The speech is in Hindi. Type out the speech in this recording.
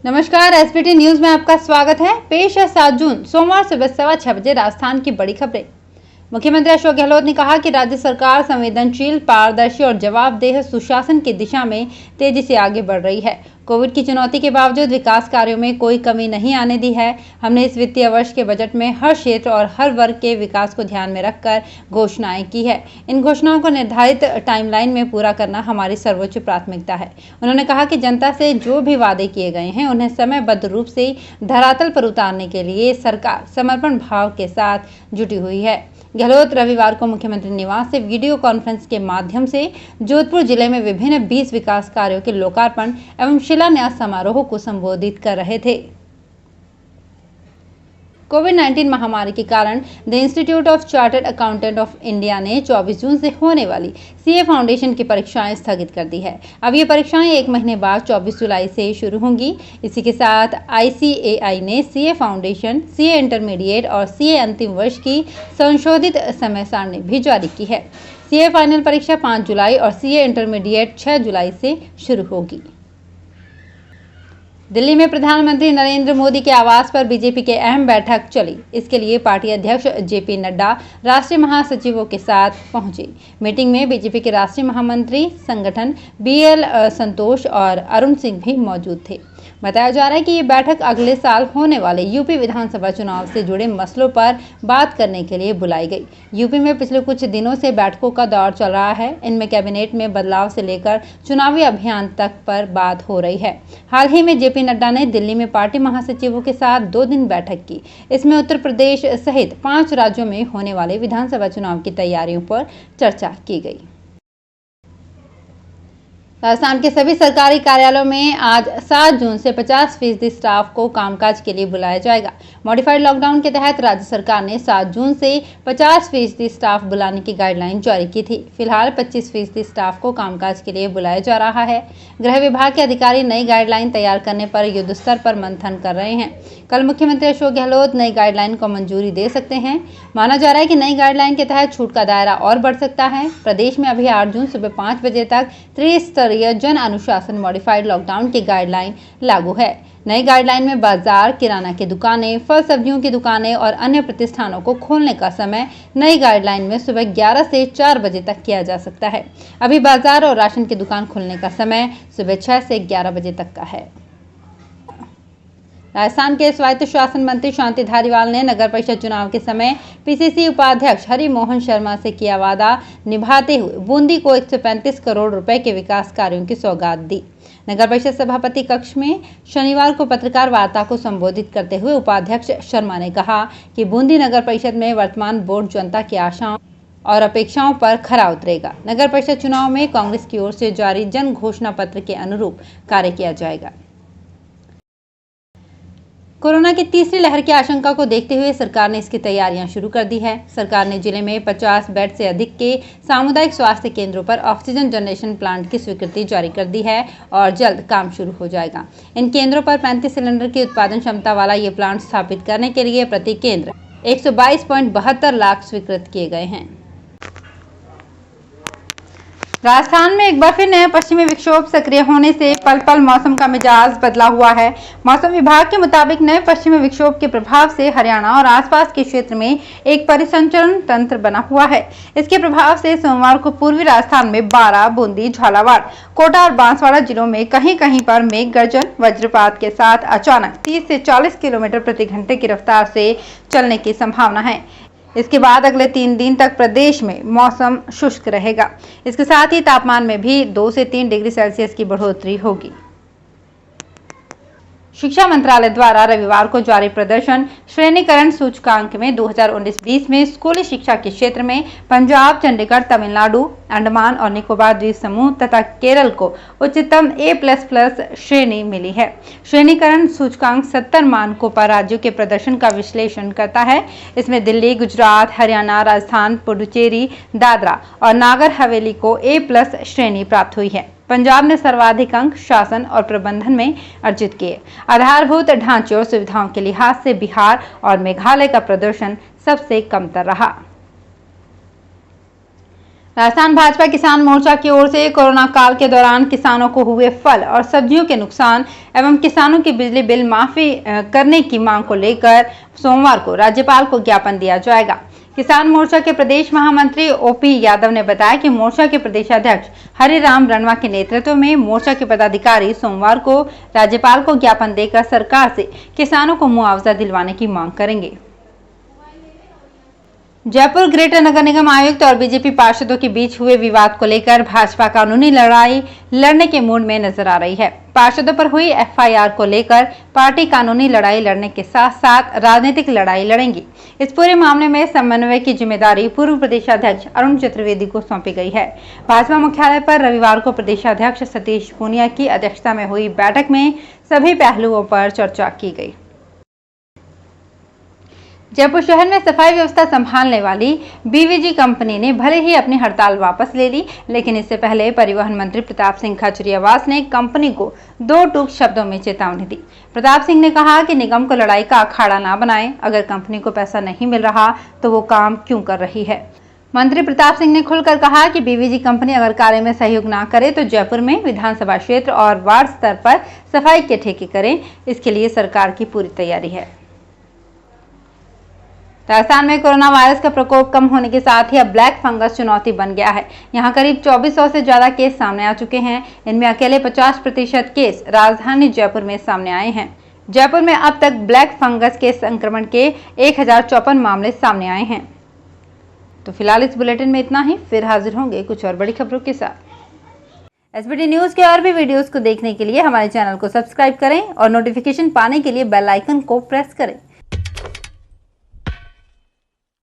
नमस्कार, एसबीटी न्यूज में आपका स्वागत है। पेश है 7 जून सोमवार सुबह 6:15 बजे राजस्थान की बड़ी खबरें। मुख्यमंत्री अशोक गहलोत ने कहा कि राज्य सरकार संवेदनशील, पारदर्शी और जवाबदेह सुशासन की दिशा में तेजी से आगे बढ़ रही है। कोविड की चुनौती के बावजूद विकास कार्यों में कोई कमी नहीं आने दी है। हमने इस वित्तीय वर्ष के बजट में हर क्षेत्र और हर वर्ग के विकास को ध्यान में रखकर घोषणाएं की है। इन घोषणाओं को निर्धारित टाइमलाइन में पूरा करना हमारी सर्वोच्च प्राथमिकता है। उन्होंने कहा कि जनता से जो भी वादे किए गए हैं उन्हें समयबद्ध रूप से धरातल पर उतारने के लिए सरकार समर्पण भाव के साथ जुटी हुई है। गहलोत रविवार को मुख्यमंत्री निवास से वीडियो कॉन्फ्रेंस के माध्यम से जोधपुर जिले में विभिन्न 20 विकास कार्यों के लोकार्पण एवं शिलान्यास समारोह को संबोधित कर रहे थे। कोविड-19 महामारी के कारण the institute of chartered accountant of India ने 24 जून से होने वाली सीए फाउंडेशन की परीक्षाएं स्थगित कर दी है। अब ये परीक्षाएं एक महीने बाद 24 जुलाई से शुरू होंगी। इसी के साथ ICAI ने सीए फाउंडेशन, सीए इंटरमीडिएट और सीए अंतिम वर्ष की संशोधित समय सारणी भी जारी की है। सीए फाइनल परीक्षा 5 जुलाई और सीए इंटरमीडिएट 6 जुलाई से शुरू होगी। दिल्ली में प्रधानमंत्री नरेंद्र मोदी के आवास पर बीजेपी की अहम बैठक चली। इसके लिए पार्टी अध्यक्ष JP नड्डा राष्ट्रीय महासचिवों के साथ पहुंचे। मीटिंग में बीजेपी के राष्ट्रीय महामंत्री संगठन BL संतोष और अरुण सिंह भी मौजूद थे। बताया जा रहा है कि ये बैठक अगले साल होने वाले यूपी विधानसभा चुनाव से जुड़े मसलों पर बात करने के लिए बुलाई गई। यूपी में पिछले कुछ दिनों से बैठकों का दौर चल रहा है। इनमें कैबिनेट में बदलाव से लेकर चुनावी अभियान तक पर बात हो रही है। हाल ही में JP नड्डा ने दिल्ली में पार्टी महासचिवों के साथ 2 दिन बैठक की। इसमें उत्तर प्रदेश सहित 5 राज्यों में होने वाले विधानसभा चुनाव की तैयारियों पर चर्चा की गई। राजस्थान के सभी सरकारी कार्यालयों में आज 7 जून से 50% स्टाफ को कामकाज के लिए बुलाया जाएगा। मॉडिफाइड लॉकडाउन के तहत राज्य सरकार ने 7 जून से 50% स्टाफ बुलाने की गाइडलाइन जारी की थी। फिलहाल 25% स्टाफ को कामकाज के लिए बुलाया जा रहा है। गृह विभाग के अधिकारी नई गाइडलाइन तैयार करने पर युद्ध स्तर पर मंथन कर रहे हैं। कल मुख्यमंत्री अशोक गहलोत नई गाइडलाइन को मंजूरी दे सकते हैं। माना जा रहा है कि नई गाइडलाइन के तहत छूट का दायरा और बढ़ सकता है। प्रदेश में अभी 8 जून सुबह 5 बजे तक त्रिस्तरीय जन अनुशासन मॉडिफाइड लॉकडाउन की गाइडलाइन लागू है। नई गाइडलाइन में बाजार, किराना की दुकानें, फल सब्जियों की दुकानें और अन्य प्रतिष्ठानों को खोलने का समय नई गाइडलाइन में सुबह 11 से 4 बजे तक किया जा सकता है। अभी बाजार और राशन की दुकान खोलने का समय सुबह 6 से 11 बजे तक का है। राजस्थान के स्वायत्त शासन मंत्री शांति धारीवाल ने नगर परिषद चुनाव के समय PCC उपाध्यक्ष हरि मोहन शर्मा से किया वादा निभाते हुए बूंदी को 135 करोड़ रुपए के विकास कार्यों की सौगात दी। नगर परिषद सभापति कक्ष में शनिवार को पत्रकार वार्ता को संबोधित करते हुए उपाध्यक्ष शर्मा ने कहा कि बूंदी नगर परिषद में वर्तमान बोर्ड जनता की आशाओं और अपेक्षाओं पर खरा उतरेगा। नगर परिषद चुनाव में कांग्रेस की ओर से जारी जन घोषणा पत्र के अनुरूप कार्य किया जाएगा। कोरोना की तीसरी लहर की आशंका को देखते हुए सरकार ने इसकी तैयारियां शुरू कर दी है। सरकार ने जिले में 50 बेड से अधिक के सामुदायिक स्वास्थ्य केंद्रों पर ऑक्सीजन जनरेशन प्लांट की स्वीकृति जारी कर दी है और जल्द काम शुरू हो जाएगा। इन केंद्रों पर 35 सिलेंडर की उत्पादन क्षमता वाला ये प्लांट स्थापित करने के लिए प्रति केंद्र 122.72 लाख स्वीकृत किए गए हैं। राजस्थान में एक बार फिर नया पश्चिमी विक्षोभ सक्रिय होने से पल पल मौसम का मिजाज बदला हुआ है। मौसम विभाग के मुताबिक नए पश्चिमी विक्षोभ के प्रभाव से हरियाणा और आसपास के क्षेत्र में एक परिसंचरण तंत्र बना हुआ है। इसके प्रभाव से सोमवार को पूर्वी राजस्थान में बारां, बूंदी, झालावाड़, कोटा और बांसवाड़ा जिलों में कहीं कहीं पर मेघ गर्जन, वज्रपात के साथ अचानक 30 से 40 किलोमीटर प्रति घंटे की रफ्तार से चलने की संभावना है। इसके बाद अगले 3 दिन तक प्रदेश में मौसम शुष्क रहेगा। इसके साथ ही तापमान में भी 2 से 3 डिग्री सेल्सियस की बढ़ोतरी होगी। शिक्षा मंत्रालय द्वारा रविवार को जारी प्रदर्शन श्रेणीकरण सूचकांक में 2019-20 में स्कूली शिक्षा के क्षेत्र में पंजाब, चंडीगढ़, तमिलनाडु, अंडमान और निकोबार द्वीप समूह तथा केरल को उच्चतम A++ श्रेणी मिली है। श्रेणीकरण सूचकांक 70 मानकों पर राज्यों के प्रदर्शन का विश्लेषण करता है। इसमें दिल्ली, गुजरात, हरियाणा, राजस्थान, पुडुचेरी, दादरा और नागर हवेली को A+ श्रेणी प्राप्त हुई है। पंजाब ने सर्वाधिक अंक शासन और प्रबंधन में अर्जित किए। आधारभूत ढांचे और सुविधाओं के लिहाज से बिहार और मेघालय का प्रदर्शन सबसे कमतर रहा। राजस्थान भाजपा किसान मोर्चा की ओर से कोरोना काल के दौरान किसानों को हुए फल और सब्जियों के नुकसान एवं किसानों की बिजली बिल माफी करने की मांग को लेकर सोमवार को राज्यपाल को ज्ञापन दिया जाएगा। किसान मोर्चा के प्रदेश महामंत्री ओपी यादव ने बताया कि मोर्चा के प्रदेशाध्यक्ष हरिराम रणवा के नेतृत्व में मोर्चा के पदाधिकारी सोमवार को राज्यपाल को ज्ञापन देकर सरकार से किसानों को मुआवजा दिलवाने की मांग करेंगे। जयपुर ग्रेटर नगर निगम आयुक्त और बीजेपी पार्षदों के बीच हुए विवाद को लेकर भाजपा कानूनी लड़ाई लड़ने के मूड में नजर आ रही है। पार्षदों पर हुई एफआईआर को लेकर पार्टी कानूनी लड़ाई लड़ने के साथ साथ राजनीतिक लड़ाई लड़ेंगी। इस पूरे मामले में समन्वय की जिम्मेदारी पूर्व प्रदेशाध्यक्ष अरुण चतुर्वेदी को सौंपी गई है। भाजपा मुख्यालय पर रविवार को प्रदेशाध्यक्ष सतीश पूनिया की अध्यक्षता में हुई बैठक में सभी पहलुओं पर चर्चा की गई। जयपुर शहर में सफाई व्यवस्था संभालने वाली बीवीजी कंपनी ने भले ही अपनी हड़ताल वापस ले ली, लेकिन इससे पहले परिवहन मंत्री प्रताप सिंह खाचरियावास ने कंपनी को दो टूक शब्दों में चेतावनी दी। प्रताप सिंह ने कहा कि निगम को लड़ाई का अखाड़ा ना बनाएं। अगर कंपनी को पैसा नहीं मिल रहा तो वो काम क्यों कर रही है। मंत्री प्रताप सिंह ने खुलकर कहा कि बीवीजी कंपनी अगर कार्य में सहयोग ना करे तो जयपुर में विधानसभा क्षेत्र और वार्ड स्तर पर सफाई के ठेके करें। इसके लिए सरकार की पूरी तैयारी है। राजस्थान में कोरोना वायरस का प्रकोप कम होने के साथ ही अब ब्लैक फंगस चुनौती बन गया है। यहां करीब 2400 से ज्यादा केस सामने आ चुके हैं। इनमें अकेले 50% केस राजधानी जयपुर में सामने आए हैं। जयपुर में अब तक ब्लैक फंगस के संक्रमण के 1054 मामले सामने आए हैं। तो फिलहाल इस बुलेटिन में इतना ही। फिर हाजिर होंगे कुछ और बड़ी खबरों के साथ। एसबीटी न्यूज के और भी वीडियोस को देखने के लिए हमारे चैनल को सब्सक्राइब करें और नोटिफिकेशन पाने के लिए बेल आइकन को प्रेस करें।